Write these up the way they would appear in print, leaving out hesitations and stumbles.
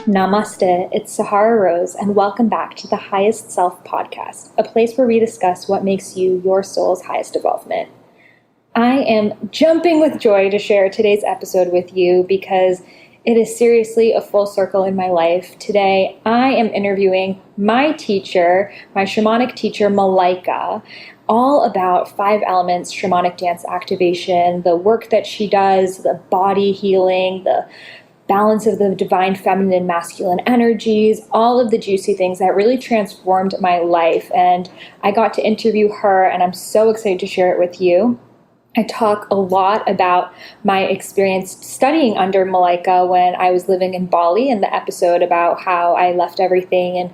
Namaste, it's Sahara Rose, and welcome back to the Highest Self podcast, a place where we discuss what makes you your soul's highest evolvement. I am jumping with joy to share today's episode with you because it is seriously a full circle in my life. Today, I am interviewing my teacher, my shamanic teacher, Malaika, all about 5 elements, shamanic dance activation, the work that she does, the body healing, the balance of the divine feminine and masculine energies, all of the juicy things that really transformed my life. And I got to interview her, and I'm so excited to share it with you. I talk a lot about my experience studying under Malaika when I was living in Bali, in the episode about how I left everything and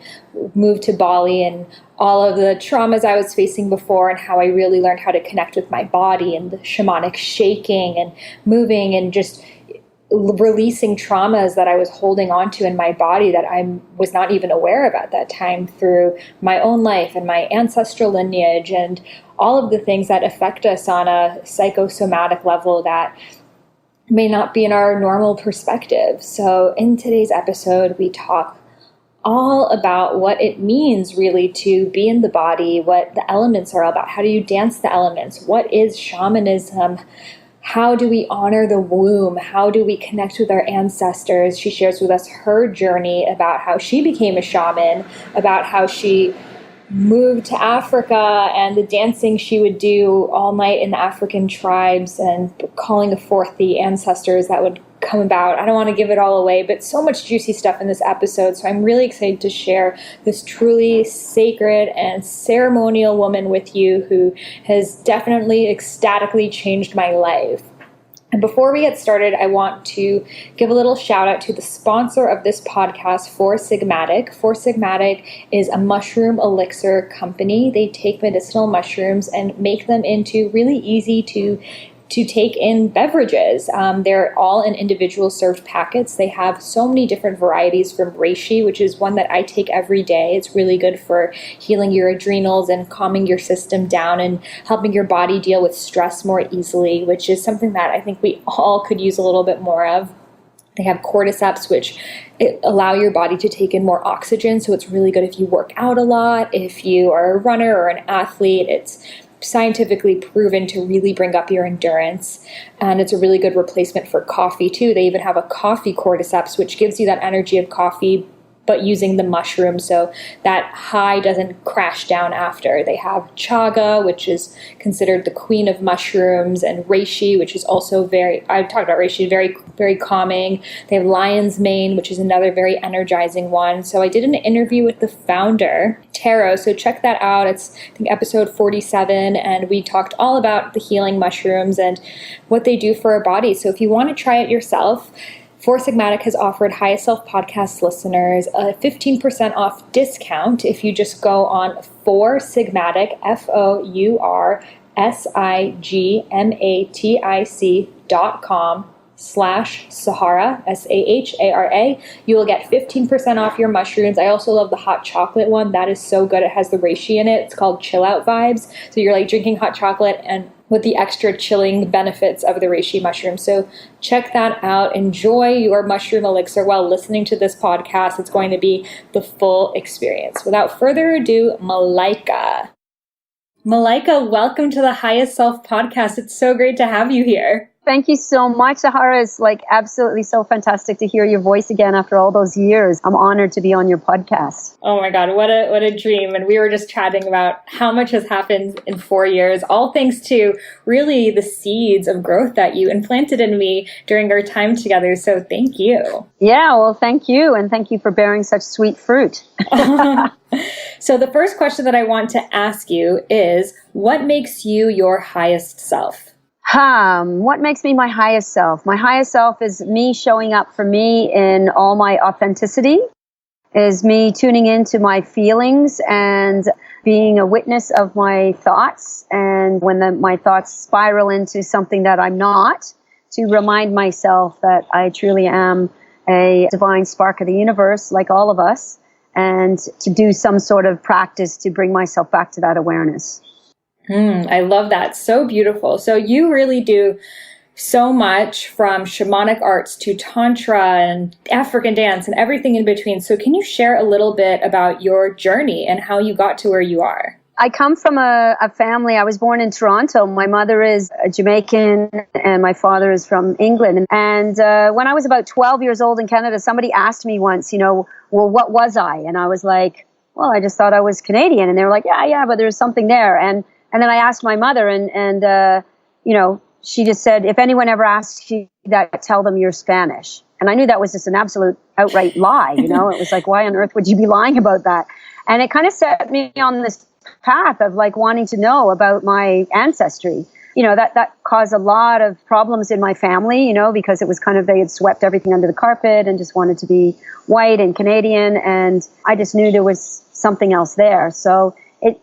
moved to Bali and all of the traumas I was facing before, and how I really learned how to connect with my body and the shamanic shaking and moving and just releasing traumas that I was holding on to in my body that I was not even aware of at that time, through my own life and my ancestral lineage and all of the things that affect us on a psychosomatic level that may not be in our normal perspective. So in today's episode, we talk all about what it means really to be in the body, what the elements are all about, how do you dance the elements, what is shamanism, how do we honor the womb? How do we connect with our ancestors? She shares with us her journey about how she became a shaman, about how she moved to Africa and the dancing she would do all night in the African tribes and calling forth the ancestors that would come about. I don't want to give it all away, but so much juicy stuff in this episode. So I'm really excited to share this truly sacred and ceremonial woman with you who has definitely ecstatically changed my life. And before we get started, I want to give a little shout out to the sponsor of this podcast, Four Sigmatic. Four Sigmatic is a mushroom elixir company. They take medicinal mushrooms and make them into really easy to take in beverages. They're all in individual served packets. They have so many different varieties, from reishi, which is one that I take every day. It's really good for healing your adrenals and calming your system down and helping your body deal with stress more easily, which is something that I think we all could use a little bit more of. They have cordyceps, which allow your body to take in more oxygen. So it's really good if you work out a lot, if you are a runner or an athlete. It's scientifically proven to really bring up your endurance. And it's a really good replacement for coffee too. They even have a coffee cordyceps, which gives you that energy of coffee, but using the mushroom so that high doesn't crash down after. They have chaga, which is considered the queen of mushrooms, and reishi, which is also I talked about reishi, very, very calming. They have lion's mane, which is another very energizing one. So I did an interview with the founder, Taro, so check that out. It's, I think, episode 47, and we talked all about the healing mushrooms and what they do for our body. So if you want to try it yourself, Four Sigmatic has offered Highest Self podcast listeners a 15% off discount if you just go on Four Sigmatic, FOURSIGMATIC.com/Sahara, SAHARA. You will get 15% off your mushrooms. I also love the hot chocolate one. That is so good. It has the reishi in it. It's called Chill Out Vibes. So you're like drinking hot chocolate and with the extra chilling benefits of the reishi mushroom. So check that out. Enjoy your mushroom elixir while listening to this podcast. It's going to be the full experience. Without further ado, Malaika. Malaika, welcome to the Highest Self podcast. It's so great to have you here. Thank you so much, Sahara. It's like absolutely so fantastic to hear your voice again after all those years. I'm honored to be on your podcast. Oh my God, what a dream. And we were just chatting about how much has happened in 4 years, all thanks to really the seeds of growth that you implanted in me during our time together. So thank you. Yeah, well, thank you. And thank you for bearing such sweet fruit. So the first question that I want to ask you is, what makes you your highest self? What makes me my highest self? My highest self is me showing up for me in all my authenticity, is me tuning into my feelings and being a witness of my thoughts. And when my thoughts spiral into something that I'm not, to remind myself that I truly am a divine spark of the universe, like all of us, and to do some sort of practice to bring myself back to that awareness. I love that. So beautiful. So you really do so much, from shamanic arts to Tantra and African dance and everything in between. So can you share a little bit about your journey and how you got to where you are? I come from a family. I was born in Toronto. My mother is Jamaican and my father is from England. And when I was about 12 years old in Canada, somebody asked me once, well, what was I? And I was like, well, I just thought I was Canadian. And they were like, yeah, but there's something there. And then I asked my mother and she just said, if anyone ever asks you that, tell them you're Spanish. And I knew that was just an absolute outright lie. It was like, why on earth would you be lying about that? And it kind of set me on this path of like wanting to know about my ancestry. That caused a lot of problems in my family, because it was kind of, they had swept everything under the carpet and just wanted to be white and Canadian. And I just knew there was something else there. So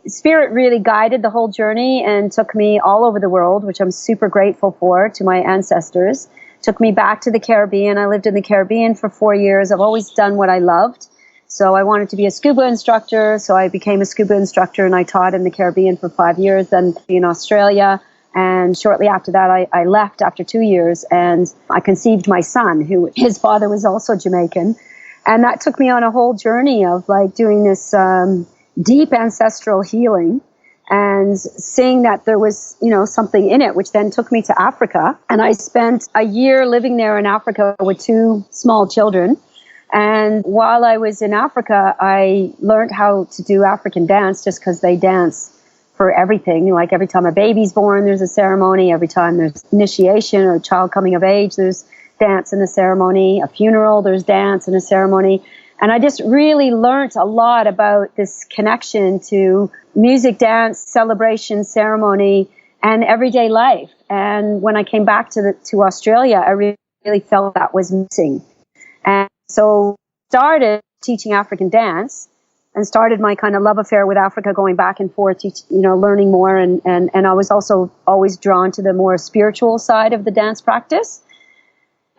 Spirit really guided the whole journey and took me all over the world, which I'm super grateful for, to my ancestors. Took me back to the Caribbean. I lived in the Caribbean for 4 years. I've always done what I loved. So I wanted to be a scuba instructor. So I became a scuba instructor and I taught in the Caribbean for 5 years, then in Australia. And shortly after that, I left after 2 years and I conceived my son, who his father was also Jamaican. And that took me on a whole journey of like doing this deep ancestral healing and seeing that there was, something in it, which then took me to Africa. And I spent a year living there in Africa with 2 small children. And while I was in Africa, I learned how to do African dance just because they dance for everything. Like every time a baby's born, there's a ceremony. Every time there's initiation or a child coming of age, there's dance in the ceremony. A funeral, there's dance in a ceremony. And I just really learned a lot about this connection to music, dance, celebration, ceremony, and everyday life. And when I came back to Australia, I really felt that was missing. And so started teaching African dance and started my kind of love affair with Africa, going back and forth, learning more. And I was also always drawn to the more spiritual side of the dance practice.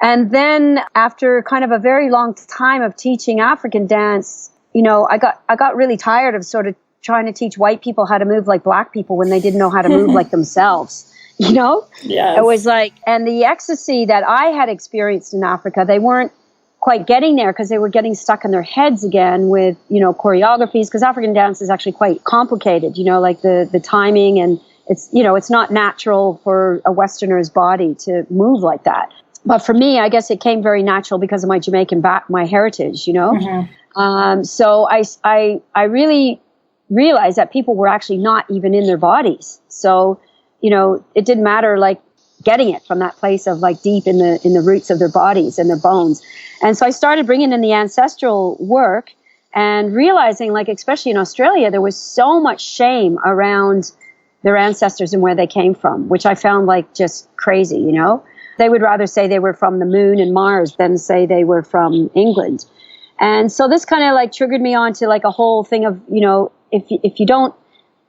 And then after kind of a very long time of teaching African dance, I got really tired of sort of trying to teach white people how to move like black people when they didn't know how to move like themselves. Yes. It was like, and the ecstasy that I had experienced in Africa, they weren't quite getting there because they were getting stuck in their heads again with, choreographies, because African dance is actually quite complicated, like the timing, and it's not natural for a Westerner's body to move like that. But for me, I guess it came very natural because of my Jamaican my heritage, Mm-hmm. So I really realized that people were actually not even in their bodies. So, it didn't matter like getting it from that place of like deep in the roots of their bodies and their bones. And so I started bringing in the ancestral work and realizing, like, especially in Australia, there was so much shame around their ancestors and where they came from, which I found like just crazy, They would rather say they were from the moon and Mars than say they were from England. And so this kind of like triggered me on to like a whole thing of, if you don't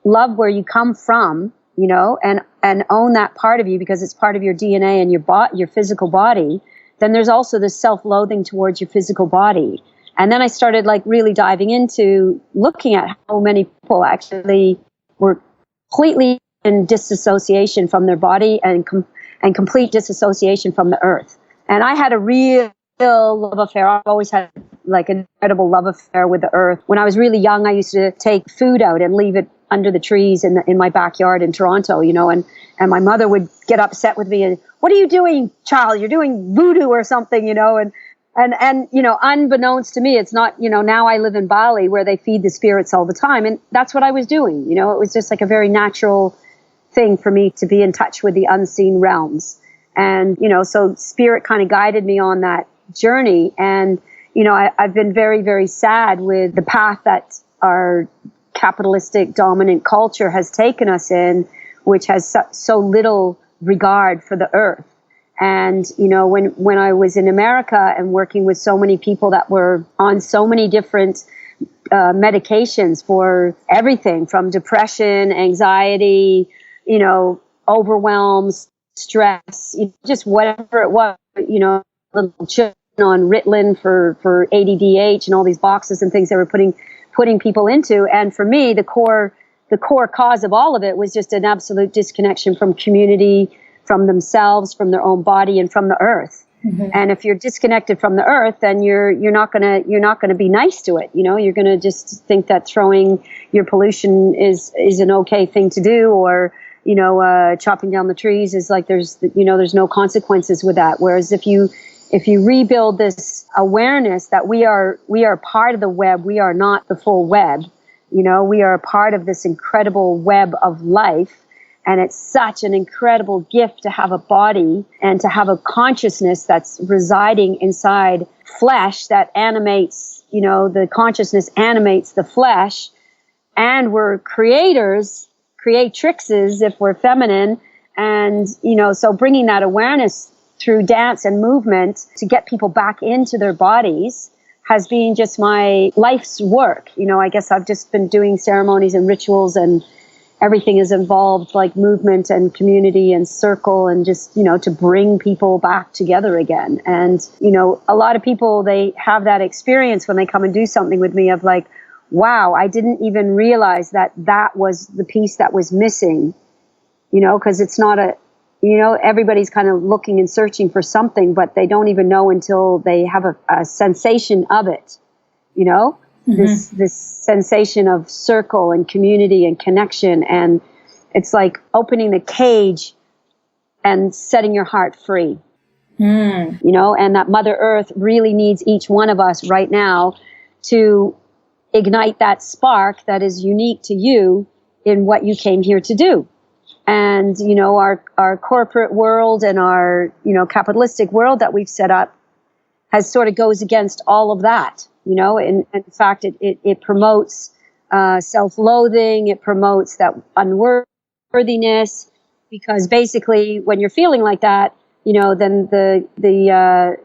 love where you come from, and own that part of you because it's part of your DNA and your physical body, then there's also this self-loathing towards your physical body. And then I started like really diving into looking at how many people actually were completely in disassociation from their body and complete disassociation from the earth. And I had a real love affair. I've always had like an incredible love affair with the earth. When I was really young, I used to take food out and leave it under the trees in my backyard in Toronto, and my mother would get upset with me and, what are you doing, child? You're doing voodoo or something, and unbeknownst to me, it's not, now I live in Bali where they feed the spirits all the time. And that's what I was doing. It was just like a very natural thing for me to be in touch with the unseen realms. And, so spirit kind of guided me on that journey. And, I've been very, very sad with the path that our capitalistic dominant culture has taken us in, which has so little regard for the earth. And, when I was in America and working with so many people that were on so many different medications for everything from depression, anxiety, overwhelm, stress, just whatever it was, little children on Ritalin for ADDH and all these boxes and things they were putting people into. And for me, the core cause of all of it was just an absolute disconnection from community, from themselves, from their own body, and from the earth. Mm-hmm. And if you're disconnected from the earth, then you're not gonna be nice to it. You're gonna just think that throwing your pollution is an okay thing to do, or chopping down the trees is like there's no consequences with that. Whereas if you rebuild this awareness that we are part of the web, we are not the full web. We are a part of this incredible web of life. And it's such an incredible gift to have a body and to have a consciousness that's residing inside flesh that animates, the consciousness animates the flesh. And we're creatrixes if we're feminine. And, so bringing that awareness through dance and movement to get people back into their bodies has been just my life's work. I guess I've just been doing ceremonies and rituals, and everything is involved, like movement and community and circle, and just, to bring people back together again. And, a lot of people, they have that experience when they come and do something with me of like, wow, I didn't even realize that was the piece that was missing, because it's not everybody's kind of looking and searching for something, but they don't even know until they have a sensation of it, mm-hmm. this sensation of circle and community and connection. And it's like opening the cage and setting your heart free, and that Mother Earth really needs each one of us right now to ignite that spark that is unique to you in what you came here to do. And, our corporate world and our, capitalistic world that we've set up has sort of goes against all of that, and in fact, it promotes self-loathing. It promotes that unworthiness, because basically when you're feeling like that, then the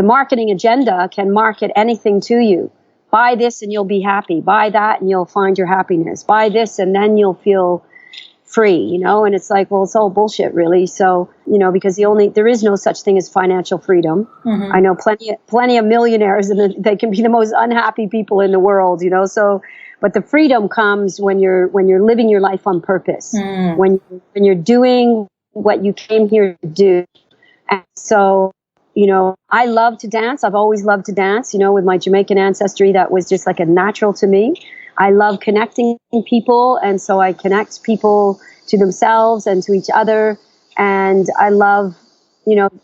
marketing agenda can market anything to you. Buy this and you'll be happy. Buy that and you'll find your happiness. Buy this and then you'll feel free, and it's like, well, it's all bullshit, really. So, because there is no such thing as financial freedom. Mm-hmm. I know plenty of millionaires, and they can be the most unhappy people in the world, So, but the freedom comes when you're living your life on purpose, when you're doing what you came here to do. And so, I love to dance. I've always loved to dance. With my Jamaican ancestry, that was just like a natural to me. I love connecting people, and so I connect people to themselves and to each other. And I love,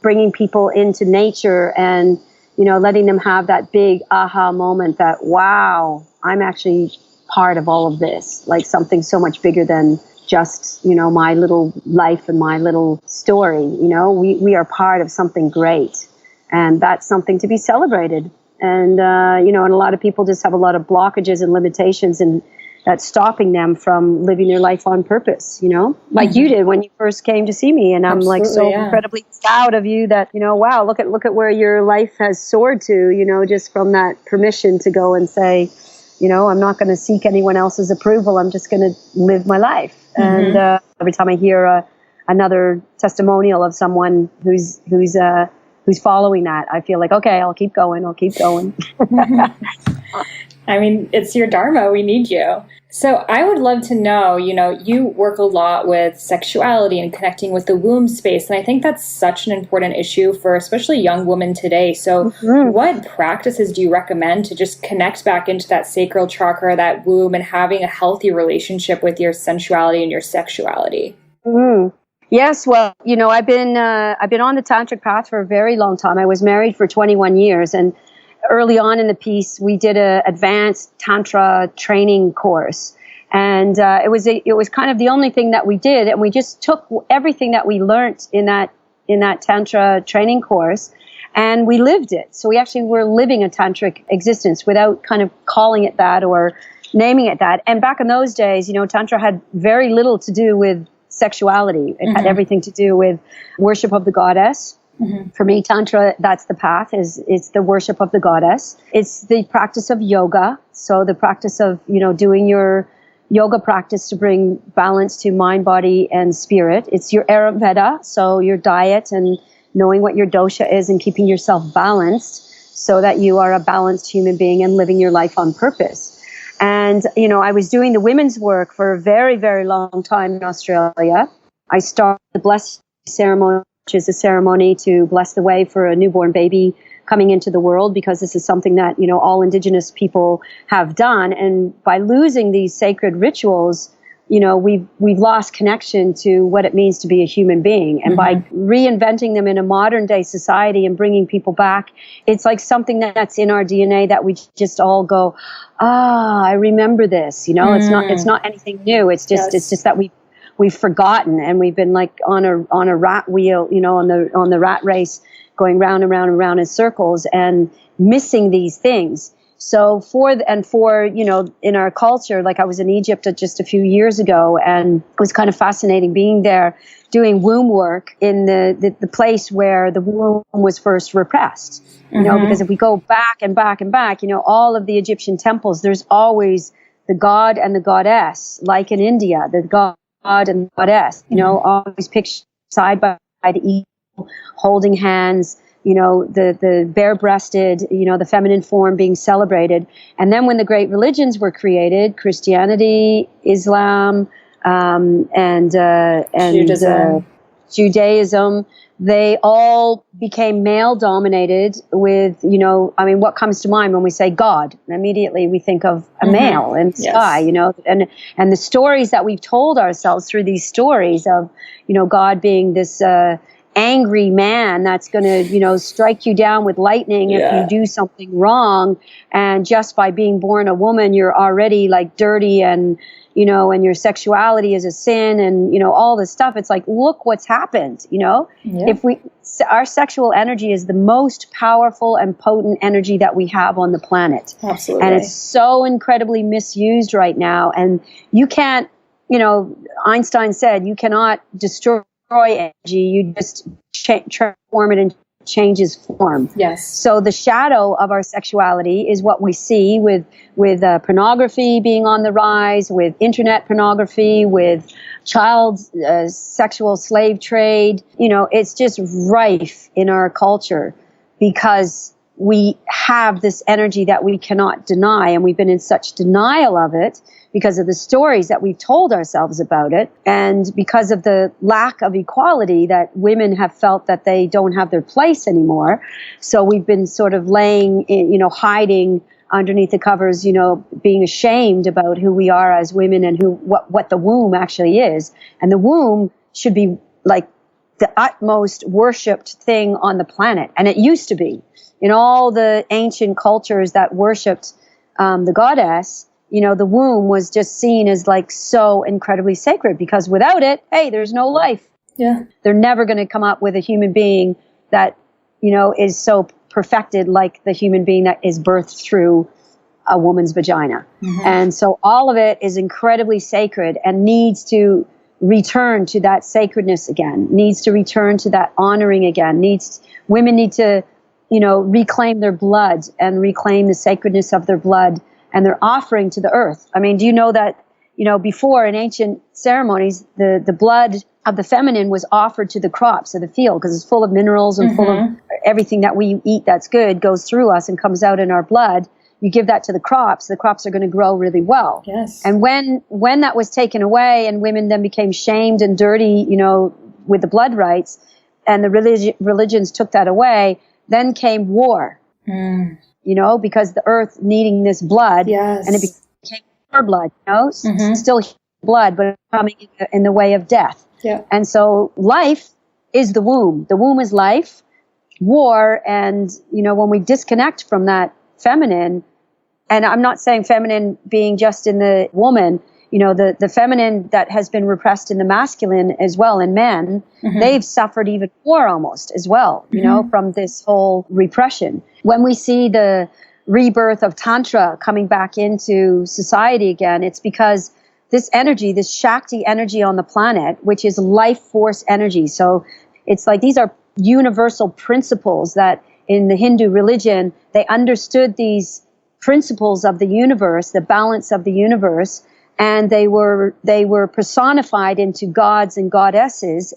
bringing people into nature and, letting them have that big aha moment that, wow, I'm actually part of all of this, like something so much bigger than just, my little life and my little story. We are part of something great, and that's something to be celebrated. And, and a lot of people just have a lot of blockages and limitations, and that's stopping them from living their life on purpose, like mm-hmm. you did when you first came to see me. And I'm Absolutely, like so incredibly proud of you that, wow, look at where your life has soared to, just from that permission to go and say, I'm not going to seek anyone else's approval. I'm just going to live my life. Mm-hmm. And every time I hear another testimonial of someone who's following that, I feel like, okay, I'll keep going. I mean, it's your dharma. We need you. So I would love to know, you work a lot with sexuality and connecting with the womb space. And I think that's such an important issue for especially young women today. So mm-hmm. what practices do you recommend to just connect back into that sacral chakra, that womb, and having a healthy relationship with your sensuality and your sexuality? Mm-hmm. Yes, well, I've been on the tantric path for a very long time. I was married for 21 years, and early on in the piece, we did a advanced tantra training course, and it was kind of the only thing that we did, and we just took everything that we learned in that tantra training course, and we lived it. So we actually were living a tantric existence without kind of calling it that or naming it that. And back in those days, tantra had very little to do with sexuality. It mm-hmm. had everything to do with worship of the goddess. Mm-hmm. For me, Tantra, that's the path, it's the worship of the goddess. It's the practice of yoga. So the practice of, doing your yoga practice to bring balance to mind, body, and spirit. It's your Ayurveda, so your diet and knowing what your dosha is and keeping yourself balanced so that you are a balanced human being and living your life on purpose. And, I was doing the women's work for a very, very long time in Australia. I started the blessing ceremony, which is a ceremony to bless the way for a newborn baby coming into the world, because this is something that, all Indigenous people have done. And by losing these sacred rituals, we've lost connection to what it means to be a human being. And by reinventing them in a modern day society and bringing people back, it's like something that's in our DNA that we just all go, I remember this. It's not anything new. It's just that we've forgotten, and we've been like on a rat wheel, on the rat race, going round and round and round in circles and missing these things. So in our culture, like I was in Egypt just a few years ago, and it was kind of fascinating being there doing womb work in the place where the womb was first repressed. Because if we go back and back and back, all of the Egyptian temples, there's always the god and the goddess, like in India, the god and the goddess, always pictured side by side, holding hands, the bare-breasted, the feminine form being celebrated. And then when the great religions were created, Christianity, Islam, and Judaism, they all became male-dominated with, what comes to mind when we say God? Immediately we think of a male in the sky, and the stories that we've told ourselves through these stories of, God being this angry man that's going to, strike you down with lightning if you do something wrong. And just by being born a woman, you're already like dirty, and, and your sexuality is a sin, and, all this stuff. It's like, look what's happened, if our sexual energy is the most powerful and potent energy that we have on the planet. Absolutely. And it's so incredibly misused right now. And you can't, Einstein said, you cannot destroy energy, you just transform it and changes form. Yes. So the shadow of our sexuality is what we see with pornography being on the rise, with internet pornography, with child sexual slave trade. It's just rife in our culture because we have this energy that we cannot deny, and we've been in such denial of it because of the stories that we've told ourselves about it, and because of the lack of equality that women have felt that they don't have their place anymore. So we've been sort of hiding underneath the covers, being ashamed about who we are as women and what the womb actually is. And the womb should be like the utmost worshipped thing on the planet. And it used to be. In all the ancient cultures that worshipped the goddess, the womb was just seen as like so incredibly sacred, because without it, hey, there's no life. Yeah. They're never going to come up with a human being that, is so perfected like the human being that is birthed through a woman's vagina. And so all of it is incredibly sacred and needs to return to that sacredness again, needs to return to that honoring again, women need to, reclaim their blood and reclaim the sacredness of their blood and their offering to the earth. I mean, do you know that, before in ancient ceremonies, the blood of the feminine was offered to the crops of the field because it's full of minerals and full of everything that we eat that's good goes through us and comes out in our blood. You give that to the crops are going to grow really well. Yes. And when that was taken away and women then became shamed and dirty, with the blood rights, and the religions took that away, then came war, because the earth needing this blood, and it became our blood, still blood, but coming in the way of death. Yeah. And so life is the womb. The womb is life. War, and, when we disconnect from that feminine, and I'm not saying feminine being just in the woman, the feminine that has been repressed in the masculine as well, in men, they've suffered even more almost as well, from this whole repression. When we see the rebirth of Tantra coming back into society again, it's because this energy, this Shakti energy on the planet, which is life force energy. So it's like these are universal principles that in the Hindu religion, they understood these principles of the universe, the balance of the universe, and they were personified into gods and goddesses,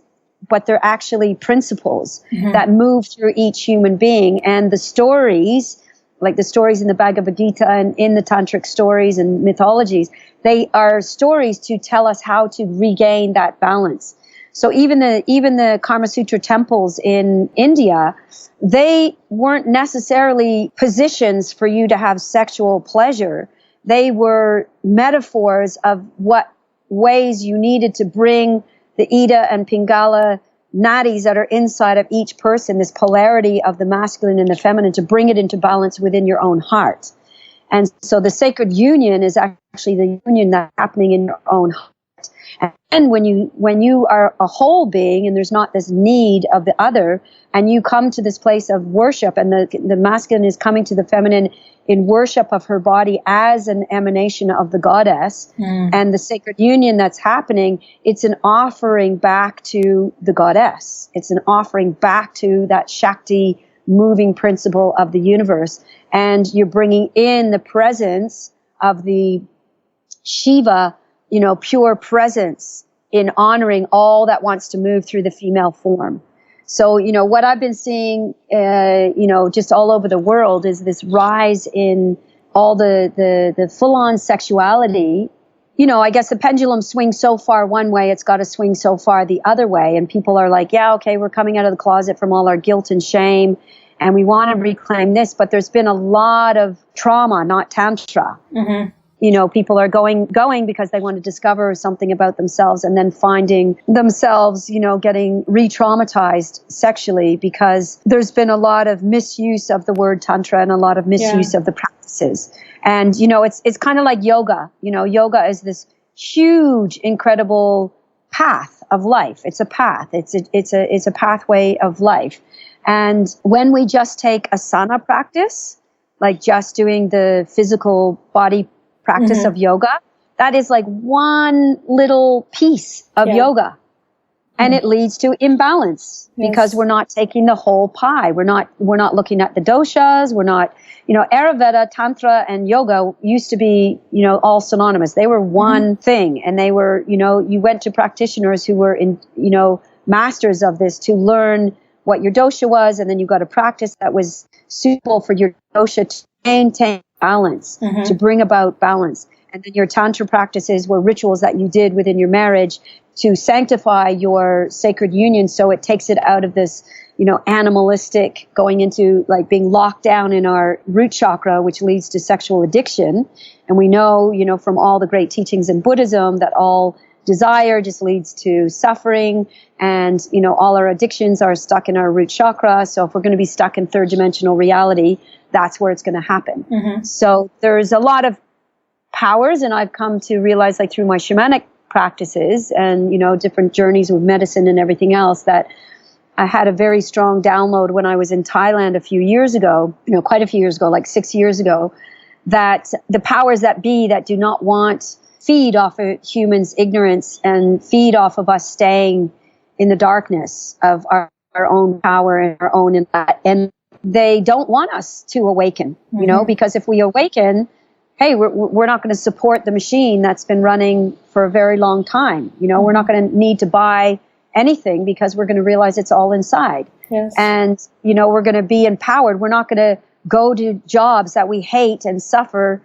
but they're actually principles that move through each human being. And the stories, like the stories in the Bhagavad Gita and in the tantric stories and mythologies, they are stories to tell us how to regain that balance. So even the Kama Sutra temples in India, they weren't necessarily positions for you to have sexual pleasure. They were metaphors of what ways you needed to bring the Ida and Pingala nadis that are inside of each person, this polarity of the masculine and the feminine, to bring it into balance within your own heart. And so the sacred union is actually the union that's happening in your own heart. And when you are a whole being and there's not this need of the other, and you come to this place of worship, and the masculine is coming to the feminine in worship of her body as an emanation of the goddess, and the sacred union that's happening, it's an offering back to the goddess. It's an offering back to that Shakti moving principle of the universe. And you're bringing in the presence of the Shiva, pure presence in honoring all that wants to move through the female form. So, what I've been seeing, just all over the world is this rise in all the full-on sexuality. I guess the pendulum swings so far one way, it's got to swing so far the other way. And people are like, yeah, okay, we're coming out of the closet from all our guilt and shame, and we want to reclaim this. But there's been a lot of trauma, not Tantra. Mm-hmm. People are going because they want to discover something about themselves, and then finding themselves, getting re-traumatized sexually because there's been a lot of misuse of the word Tantra and a lot of misuse of the practices. And, it's kind of like yoga. Yoga is this huge, incredible path of life. It's a path. It's a pathway of life. And when we just take asana practice, like just doing the physical body practice of yoga, that is like one little piece of yoga, and it leads to imbalance because we're not taking the whole pie. We're not looking at the doshas. We're not, Ayurveda, Tantra, and yoga used to be, all synonymous. They were one thing, and they were, you went to practitioners who were masters of this to learn what your dosha was, and then you got a practice that was suitable for your dosha to maintain balance, to bring about balance. And then your Tantra practices were rituals that you did within your marriage to sanctify your sacred union, so it takes it out of this, animalistic, going into like being locked down in our root chakra, which leads to sexual addiction. And we know, from all the great teachings in Buddhism that all desire just leads to suffering, and, all our addictions are stuck in our root chakra. So if we're going to be stuck in third dimensional reality, that's where it's going to happen. So there's a lot of powers, and I've come to realize, like through my shamanic practices and, different journeys with medicine and everything else, that I had a very strong download when I was in Thailand a few years ago, quite a few years ago, like 6 years ago, that the powers that be that do not want feed off of humans' ignorance and feed off of us staying in the darkness of our own power and our own, and they don't want us to awaken, because if we awaken, hey, we're not going to support the machine that's been running for a very long time. We're not going to need to buy anything because we're going to realize it's all inside. Yes. And, we're going to be empowered. We're not going to go to jobs that we hate and suffer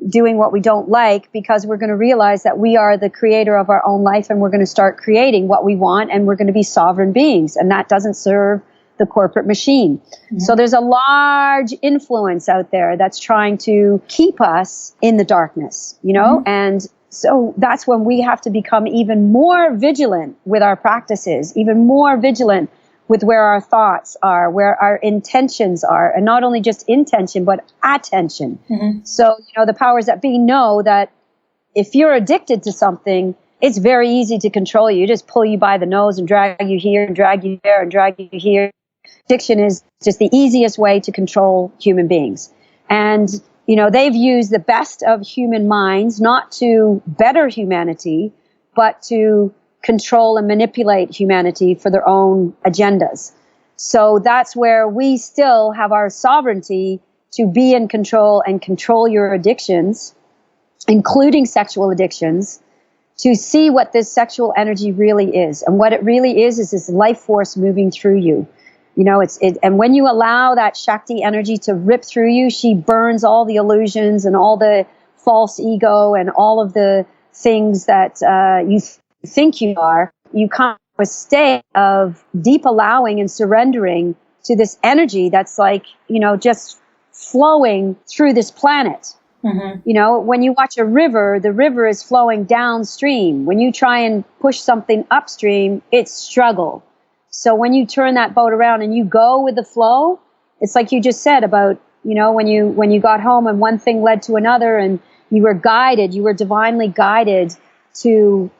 doing what we don't like, because we're going to realize that we are the creator of our own life, and we're going to start creating what we want, and we're going to be sovereign beings, and that doesn't serve the corporate machine. So there's a large influence out there that's trying to keep us in the darkness, and so that's when we have to become even more vigilant with our practices, even more vigilant with where our thoughts are, where our intentions are, and not only just intention, but attention. So, the powers that be know that if you're addicted to something, it's very easy to control you. Just pull you by the nose and drag you here and drag you there and drag you here. Addiction is just the easiest way to control human beings. And, they've used the best of human minds not to better humanity, but to control and manipulate humanity for their own agendas. So that's where we still have our sovereignty to be in control and control your addictions, including sexual addictions, to see what this sexual energy really is. And what it really is this life force moving through you. And when you allow that Shakti energy to rip through you, she burns all the illusions and all the false ego and all of the things that you think you are. You come a state of deep allowing and surrendering to this energy that's like, just flowing through this planet. Mm-hmm. When you watch a river, the river is flowing downstream. When you try and push something upstream, it's struggle. So when you turn that boat around and you go with the flow, it's like you just said about, when you got home and one thing led to another and you were divinely guided to,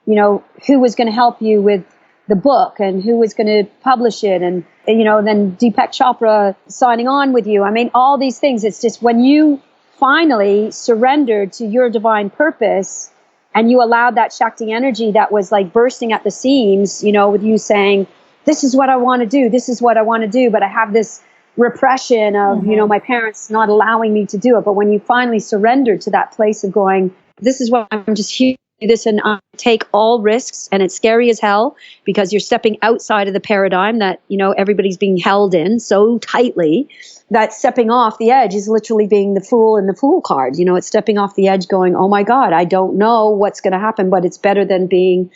who was going to help you with the book and who was going to publish it. And, then Deepak Chopra signing on with you. I mean, all these things. It's just when you finally surrendered to your divine purpose and you allowed that Shakti energy that was like bursting at the seams, with you saying, this is what I want to do. This is what I want to do. But I have this repression of, my parents not allowing me to do it. But when you finally surrender to that place of going, this is what I'm just here to do this and I take all risks, and it's scary as hell because you're stepping outside of the paradigm that, everybody's being held in so tightly that stepping off the edge is literally being the fool in the fool card. It's stepping off the edge going, oh my God, I don't know what's going to happen, but it's better than being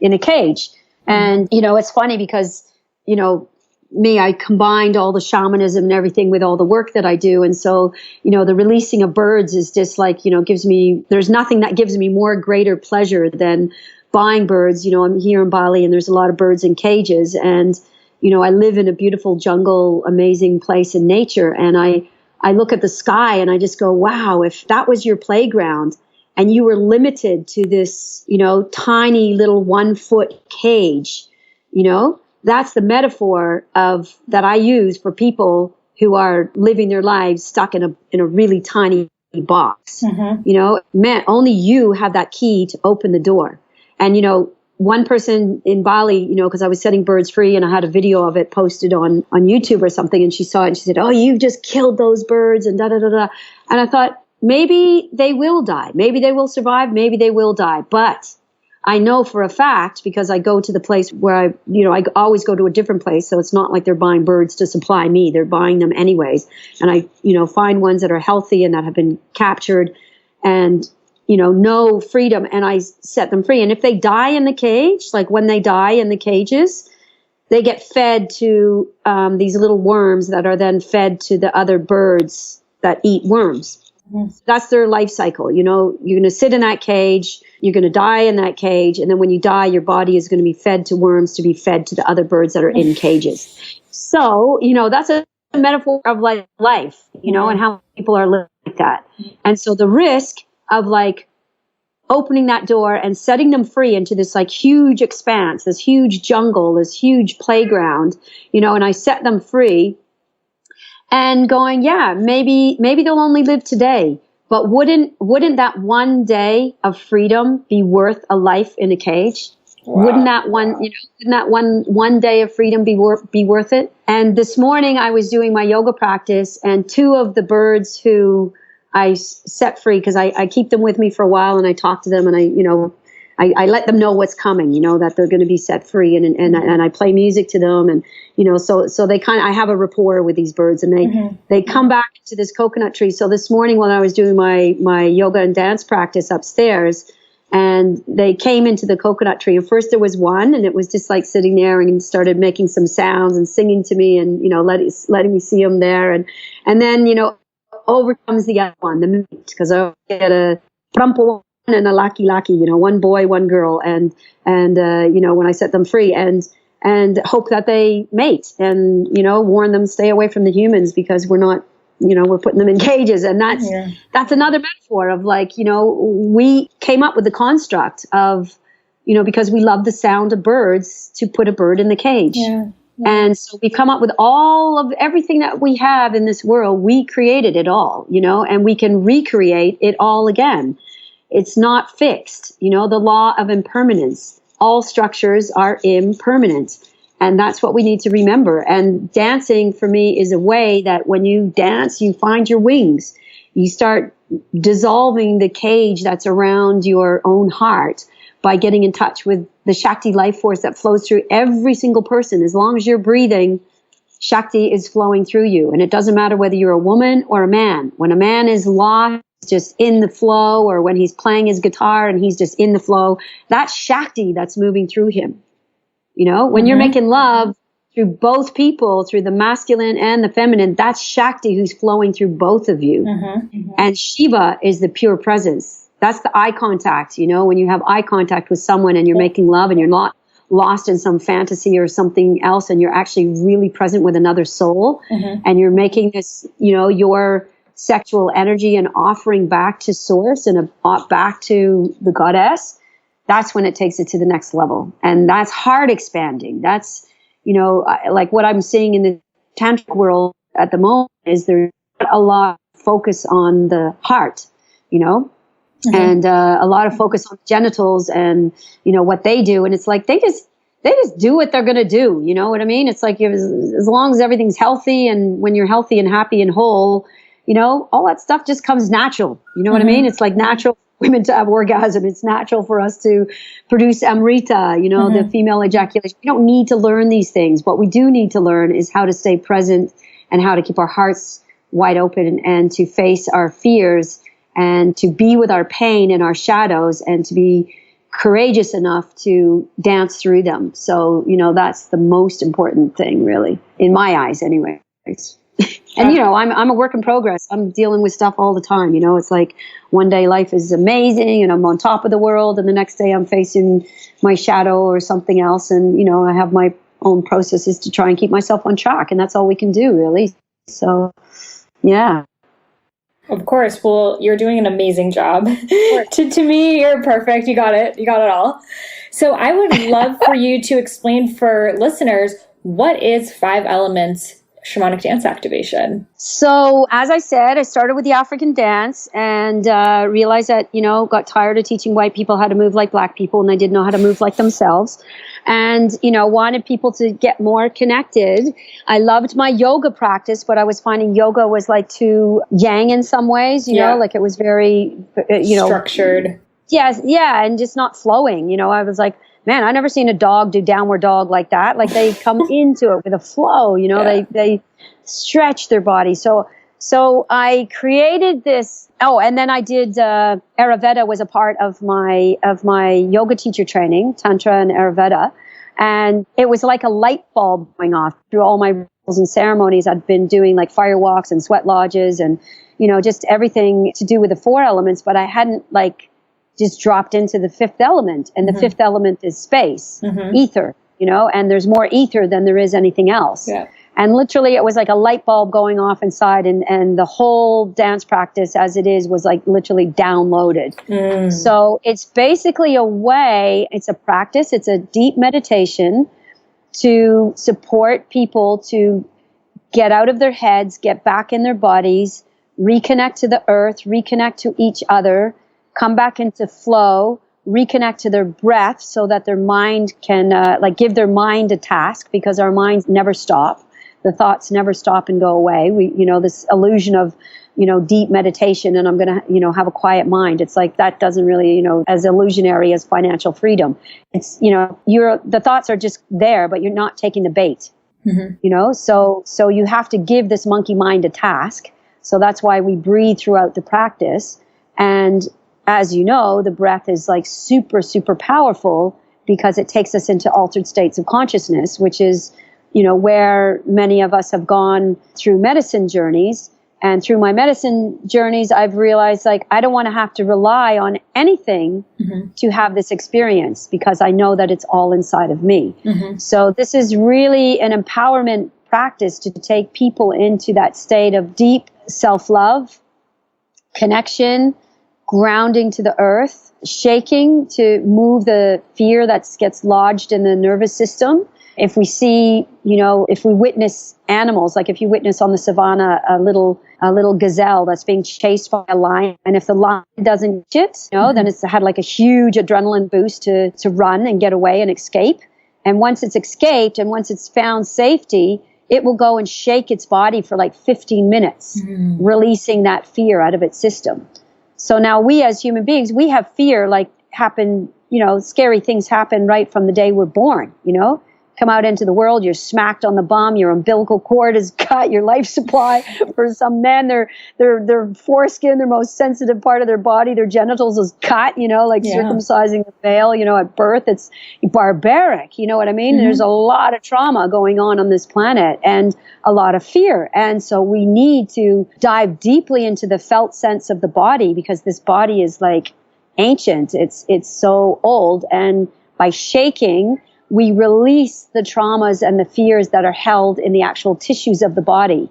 in a cage. And, it's funny because, me, I combined all the shamanism and everything with all the work that I do. And so, the releasing of birds is just like, there's nothing that gives me more greater pleasure than buying birds. I'm here in Bali and there's a lot of birds in cages. And, I live in a beautiful jungle, amazing place in nature. And I look at the sky and I just go, wow, if that was your playground and you were limited to this, tiny little 1 foot cage, that's the metaphor of that I use for people who are living their lives stuck in a really tiny box. Man, only you have that key to open the door. And, one person in Bali, because I was setting birds free and I had a video of it posted on YouTube or something, and she saw it and she said, oh, you've just killed those birds and da da da da. And I thought, maybe they will die. Maybe they will survive. Maybe they will die. But I know for a fact, because I go to the place where I always go to a different place. So it's not like they're buying birds to supply me. They're buying them anyways. And I, find ones that are healthy and that have been captured and, know freedom, and I set them free. And if they die in the cage, like when they die in the cages, they get fed to these little worms that are then fed to the other birds that eat worms. That's their life cycle. You're going to sit in that cage, you're going to die in that cage, and then when you die, your body is going to be fed to worms to be fed to the other birds that are in cages. So, that's a metaphor of like life, and how people are living like that. And so the risk of like opening that door and setting them free into this like huge expanse, this huge jungle, this huge playground, and I set them free. And going, yeah, maybe they'll only live today, but wouldn't that one day of freedom be worth a life in a cage? Wow. Wouldn't that one day of freedom be worth it? And this morning I was doing my yoga practice, and 2 of the birds who I set free, because I keep them with me for a while and I talk to them and I let them know what's coming, that they're going to be set free, and I play music to them, and so they I have a rapport with these birds, and they come back to this coconut tree. So this morning when I was doing my yoga and dance practice upstairs, and they came into the coconut tree, and first there was one, and it was just like sitting there and started making some sounds and singing to me, and letting me see them there, and then over comes the other one, the mate, because I get a prampo and a laki, one boy, one girl, and when I set them free and hope that they mate, and warn them, stay away from the humans because we're not, we're putting them in cages. And that's another metaphor of like, we came up with the construct of, because we love the sound of birds, to put a bird in the cage. And so we come up with all of everything that we have in this world. We created it all, and we can recreate it all again. It's not fixed. The law of impermanence. All structures are impermanent. And that's what we need to remember. And dancing for me is a way that when you dance, you find your wings. You start dissolving the cage that's around your own heart by getting in touch with the Shakti life force that flows through every single person. As long as you're breathing, Shakti is flowing through you. And it doesn't matter whether you're a woman or a man. When a man is lost, just in the flow, or when he's playing his guitar and he's just in the flow, that's Shakti that's moving through him. When you're making love through both people, through the masculine and the feminine, that's Shakti who's flowing through both of you. And Shiva is the pure presence. That's the eye contact, when you have eye contact with someone and you're making love and you're not lost in some fantasy or something else, and you're actually really present with another soul, and you're making this, your sexual energy and offering back to source and back to the goddess. That's when it takes it to the next level. And that's heart expanding. That's, like what I'm seeing in the tantric world at the moment is there's a lot of focus on the heart, and a lot of focus on genitals and, what they do. And it's like, they just do what they're going to do. You know what I mean? It's like, as long as everything's healthy, and when you're healthy and happy and whole, all that stuff just comes natural. You know what I mean? It's like natural for women to have orgasm. It's natural for us to produce amrita, the female ejaculation. We don't need to learn these things. What we do need to learn is how to stay present and how to keep our hearts wide open and to face our fears and to be with our pain and our shadows and to be courageous enough to dance through them. So, that's the most important thing, really, in my eyes anyways. And, I'm a work in progress. I'm dealing with stuff all the time. It's like one day life is amazing and I'm on top of the world. And the next day I'm facing my shadow or something else. And, I have my own processes to try and keep myself on track. And that's all we can do, really. So, yeah. Of course. Well, you're doing an amazing job. To me, you're perfect. You got it. You got it all. So I would love for you to explain for listeners, what is 5 elements shamanic dance activation? So, as I said, I started with the African dance and realized that, got tired of teaching white people how to move like black people, and they didn't know how to move like themselves. And, wanted people to get more connected. I loved my yoga practice, but I was finding yoga was like too yang in some ways, you know, like it was very, structured. Yes. Yeah. And just not flowing. I was like, man, I never seen a dog do downward dog like that. Like they come into it with a flow, they stretch their body. So I created this. Oh, and then I did, Ayurveda was a part of my yoga teacher training, Tantra and Ayurveda. And it was like a light bulb going off through all my rituals and ceremonies. I'd been doing like fire walks and sweat lodges and, just everything to do with the 4 elements, but I hadn't just dropped into the 5th element. And the 5th element is space, ether, and there's more ether than there is anything else. Yeah. And literally it was like a light bulb going off inside, and the whole dance practice as it is was like literally downloaded. So it's basically it's a practice, it's a deep meditation to support people to get out of their heads, get back in their bodies, reconnect to the earth, reconnect to each other, come back into flow, reconnect to their breath so that their mind can, give their mind a task, because our minds never stop. The thoughts never stop and go away. We, this illusion of, deep meditation and I'm going to, have a quiet mind. It's like, that doesn't really, as illusionary as financial freedom. It's, the thoughts are just there, but you're not taking the bait, so you have to give this monkey mind a task. So that's why we breathe throughout the practice. And as you know, the breath is like super, super powerful because it takes us into altered states of consciousness, which is, where many of us have gone through medicine journeys. And through my medicine journeys, I've realized I don't want to have to rely on anything to have this experience, because I know that it's all inside of me. So this is really an empowerment practice to take people into that state of deep self-love, connection, grounding to the earth, shaking to move the fear that gets lodged in the nervous system. If we see, if we witness animals, like if you witness on the savannah a little gazelle that's being chased by a lion, and if the lion doesn't shit, then it's had like a huge adrenaline boost to run and get away and escape. And once it's escaped and once it's found safety, it will go and shake its body for like 15 minutes, releasing that fear out of its system. So now we as human beings, we have fear happen, scary things happen right from the day we're born, come out into the world, you're smacked on the bum, your umbilical cord is cut, your life supply. For some men, their foreskin, their most sensitive part of their body, their genitals is cut, like circumcising the male, at birth. It's barbaric, you know what I mean? Mm-hmm. There's a lot of trauma going on this planet and a lot of fear. And so we need to dive deeply into the felt sense of the body, because this body is like ancient. It's so old. And by shaking, we release the traumas and the fears that are held in the actual tissues of the body.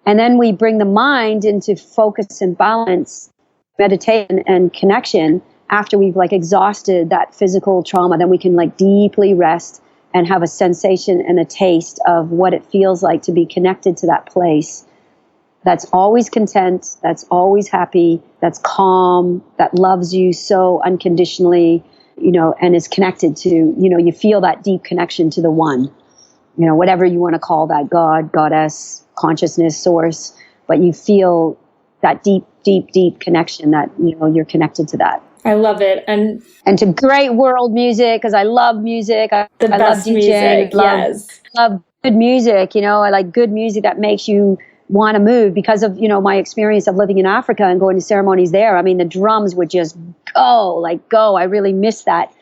And then we bring the mind into focus and balance, meditation and connection. After we've exhausted that physical trauma, then we can deeply rest and have a sensation and a taste of what it feels like to be connected to that place that's always content, that's always happy, that's calm, that loves you so unconditionally, and is connected to, you feel that deep connection to the one, whatever you want to call that, God, goddess, consciousness, source, but you feel that deep, deep, deep connection that, you're connected to that. I love it. And to great world music, because I love music. I love DJing. Music, yes. I love good music, I like good music that makes you want to move, because of, my experience of living in Africa and going to ceremonies there. I mean, the drums would just go. I really miss that,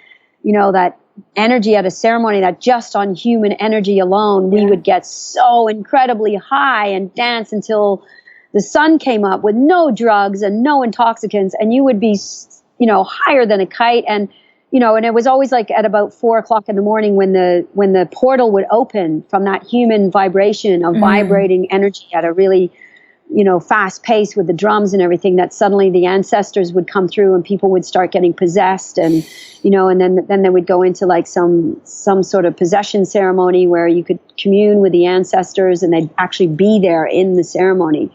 that energy at a ceremony, that just on human energy alone, we would get so incredibly high and dance until the sun came up with no drugs and no intoxicants, and you would be, higher than a kite. And, and it was always at about 4:00 in the morning when the portal would open from that human vibration of vibrating energy at a really, fast pace with the drums and everything, that suddenly the ancestors would come through and people would start getting possessed. And, and then they would go into some sort of possession ceremony where you could commune with the ancestors and they'd actually be there in the ceremony.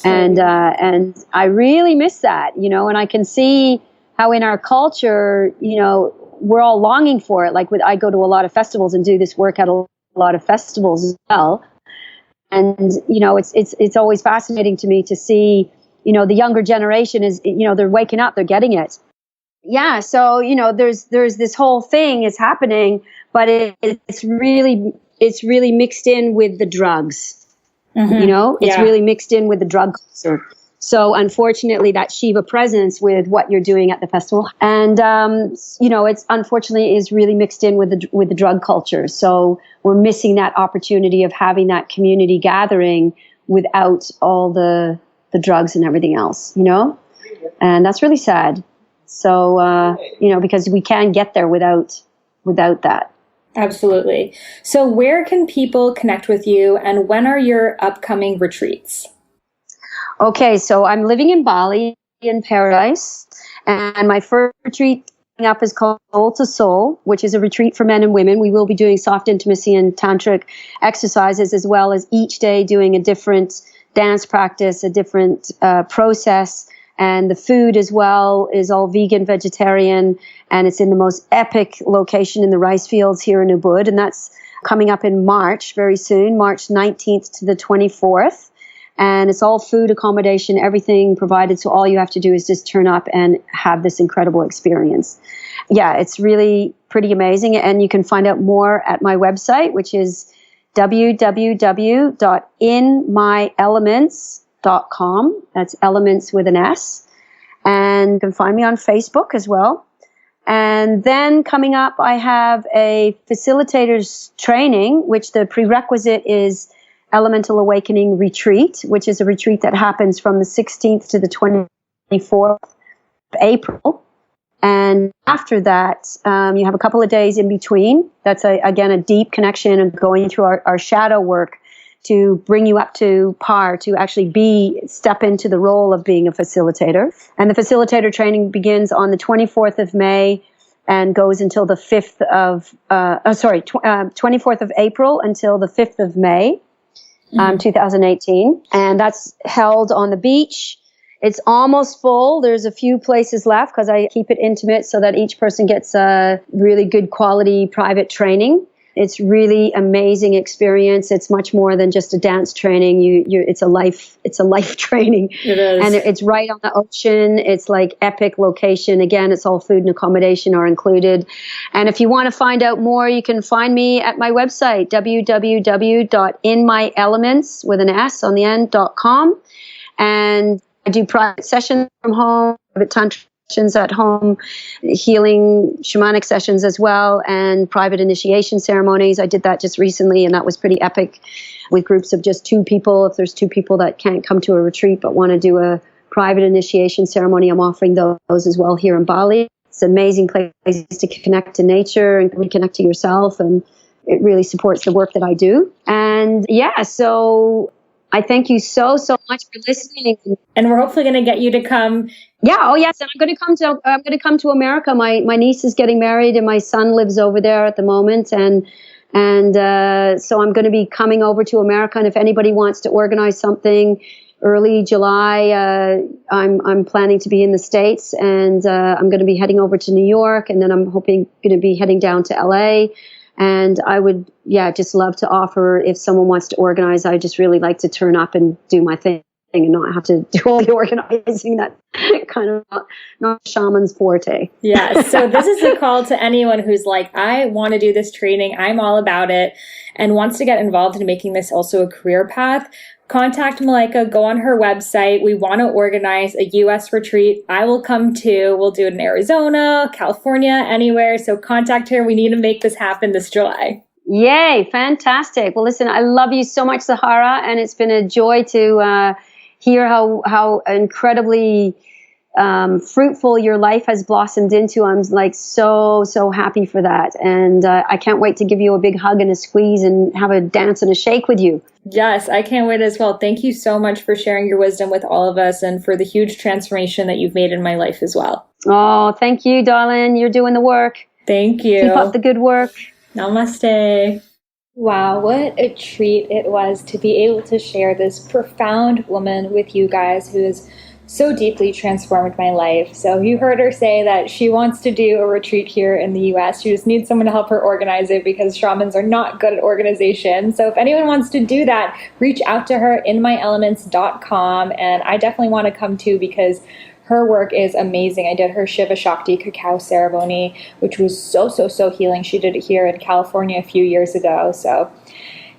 And I really miss that, and I can see how in our culture, we're all longing for it. I go to a lot of festivals and do this work at a lot of festivals as well. And, it's always fascinating to me to see, the younger generation is, they're waking up, they're getting it. Yeah. So, there's this whole thing is happening, but it's really mixed in with the drugs, it's really mixed in with the drug culture. So unfortunately, that Shiva presence with what you're doing at the festival, and it's unfortunately is really mixed in with the drug culture. So we're missing that opportunity of having that community gathering without all the drugs and everything else, and that's really sad. So because we can't get there without that. Absolutely. So where can people connect with you, and when are your upcoming retreats? Okay, so I'm living in Bali, in paradise, and my first retreat coming up is called Soul to Soul, which is a retreat for men and women. We will be doing soft intimacy and tantric exercises, as well as each day doing a different dance practice, a different process, and the food as well is all vegan, vegetarian, and it's in the most epic location in the rice fields here in Ubud, and that's coming up in March, very soon, March 19th to the 24th. And it's all food, accommodation, everything provided. So all you have to do is just turn up and have this incredible experience. Yeah, it's really pretty amazing. And you can find out more at my website, which is www.inmyelements.com. That's elements with an S. And you can find me on Facebook as well. And then coming up, I have a facilitator's training, which the prerequisite is Elemental Awakening Retreat, which is a retreat that happens from the 16th to the 24th of April. And after that, you have a couple of days in between. That's, again, a deep connection and going through our shadow work to bring you up to par, to actually step into the role of being a facilitator. And the facilitator training begins on the 24th of May and goes until the 24th of April until the 5th of May. 2018, and that's held on the beach. It's almost full. There's a few places left because I keep it intimate so that each person gets a really good quality private training. It's really amazing experience. It's much more than just a dance training. It's a life training. It is. And it's right on the ocean. It's like epic location. Again, it's all food and accommodation are included. And if you want to find out more, you can find me at my website, www.inmyelements with an S on the end.com. And I do private sessions from home, private tantra sessions at home, healing shamanic sessions as well, and private initiation ceremonies. I did that just recently, and that was pretty epic with groups of just 2 people. If there's 2 people that can't come to a retreat but want to do a private initiation ceremony, I'm offering those as well here in Bali. It's an amazing place to connect to nature and reconnect to yourself, and it really supports the work that I do. And yeah, so I thank you so much for listening. And we're hopefully going to get you to come. Yeah. Oh, yes. And I'm going to come to America. My niece is getting married, and my son lives over there at the moment. And so I'm going to be coming over to America. And if anybody wants to organize something early July, I'm planning to be in the States, and I'm going to be heading over to New York, and then I'm going to be heading down to LA. And I would, just love to offer, if someone wants to organize, I just really like to turn up and do my thing and not have to do all the organizing. That kind of not shaman's forte. Yeah. So this is a call to anyone who's like, I want to do this training. I'm all about it, and wants to get involved in making this also a career path. Contact Malaika, go on her website. We want to organize a U.S. retreat. I will come too. We'll do it in Arizona, California, anywhere. So contact her. We need to make this happen this July. Yay. Fantastic. Well, listen, I love you so much, Sahara. And it's been a joy to hear how incredibly fruitful your life has blossomed into. I'm like so happy for that. And I can't wait to give you a big hug and a squeeze and have a dance and a shake with you. Yes, I can't wait as well. Thank you so much for sharing your wisdom with all of us, and for the huge transformation that you've made in my life as well. Oh, thank you, darling. You're doing the work. Thank you. Keep up the good work. Namaste. Wow, what a treat it was to be able to share this profound woman with you guys who is so deeply transformed my life. So you heard her say that she wants to do a retreat here in the US. She just needs someone to help her organize it, because shamans are not good at organization. So if anyone wants to do that, reach out to her, inmyelements.com. And I definitely want to come too, because her work is amazing. I did her Shiva Shakti cacao ceremony, which was so healing. She did it here in California a few years ago. So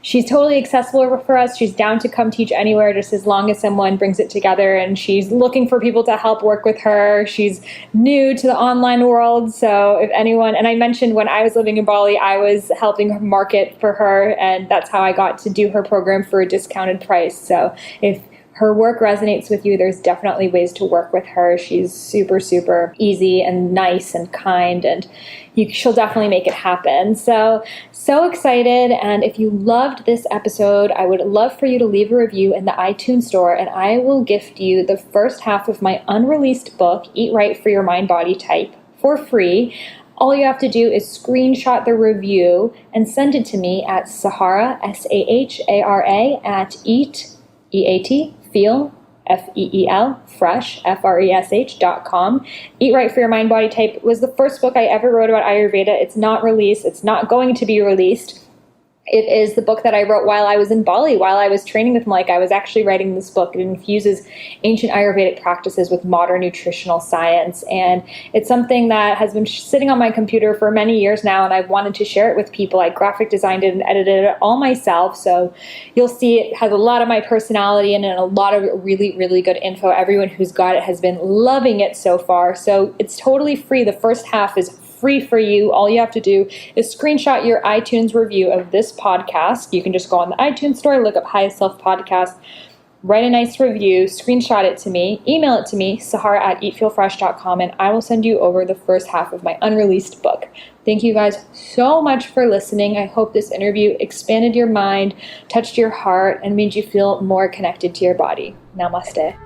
she's totally accessible for us. She's down to come teach anywhere, just as long as someone brings it together. And she's looking for people to help work with her. She's new to the online world. So if anyone, and I mentioned when I was living in Bali, I was helping her market for her. And that's how I got to do her program for a discounted price. So if her work resonates with you, there's definitely ways to work with her. She's super easy and nice and kind, and she'll definitely make it happen. So excited. And if you loved this episode, I would love for you to leave a review in the iTunes store, and I will gift you the first half of my unreleased book, Eat Right for Your Mind Body Type, for free. All you have to do is screenshot the review and send it to me at Sahara, Sahara, at feel, F-E-E-L, fresh, Fresh.com. Eat Right for Your Mind Body Type was the first book I ever wrote about Ayurveda. It's not released. It's not going to be released. It is the book that I wrote while I was in Bali, while I was training with Malaika. I was actually writing this book. It infuses ancient Ayurvedic practices with modern nutritional science. And it's something that has been sitting on my computer for many years now, and I've wanted to share it with people. I graphic designed it and edited it all myself. So you'll see it has a lot of my personality in it and a lot of really good info. Everyone who's got it has been loving it so far. So it's totally free. The first half is free for you. All you have to do is screenshot your iTunes review of this podcast. You can just go on the iTunes store, look up Highest Self Podcast, write a nice review, screenshot it to me, email it to me, Sahara@eatfeelfresh.com, and I will send you over the first half of my unreleased book. Thank you guys so much for listening. I hope this interview expanded your mind, touched your heart, and made you feel more connected to your body. Namaste.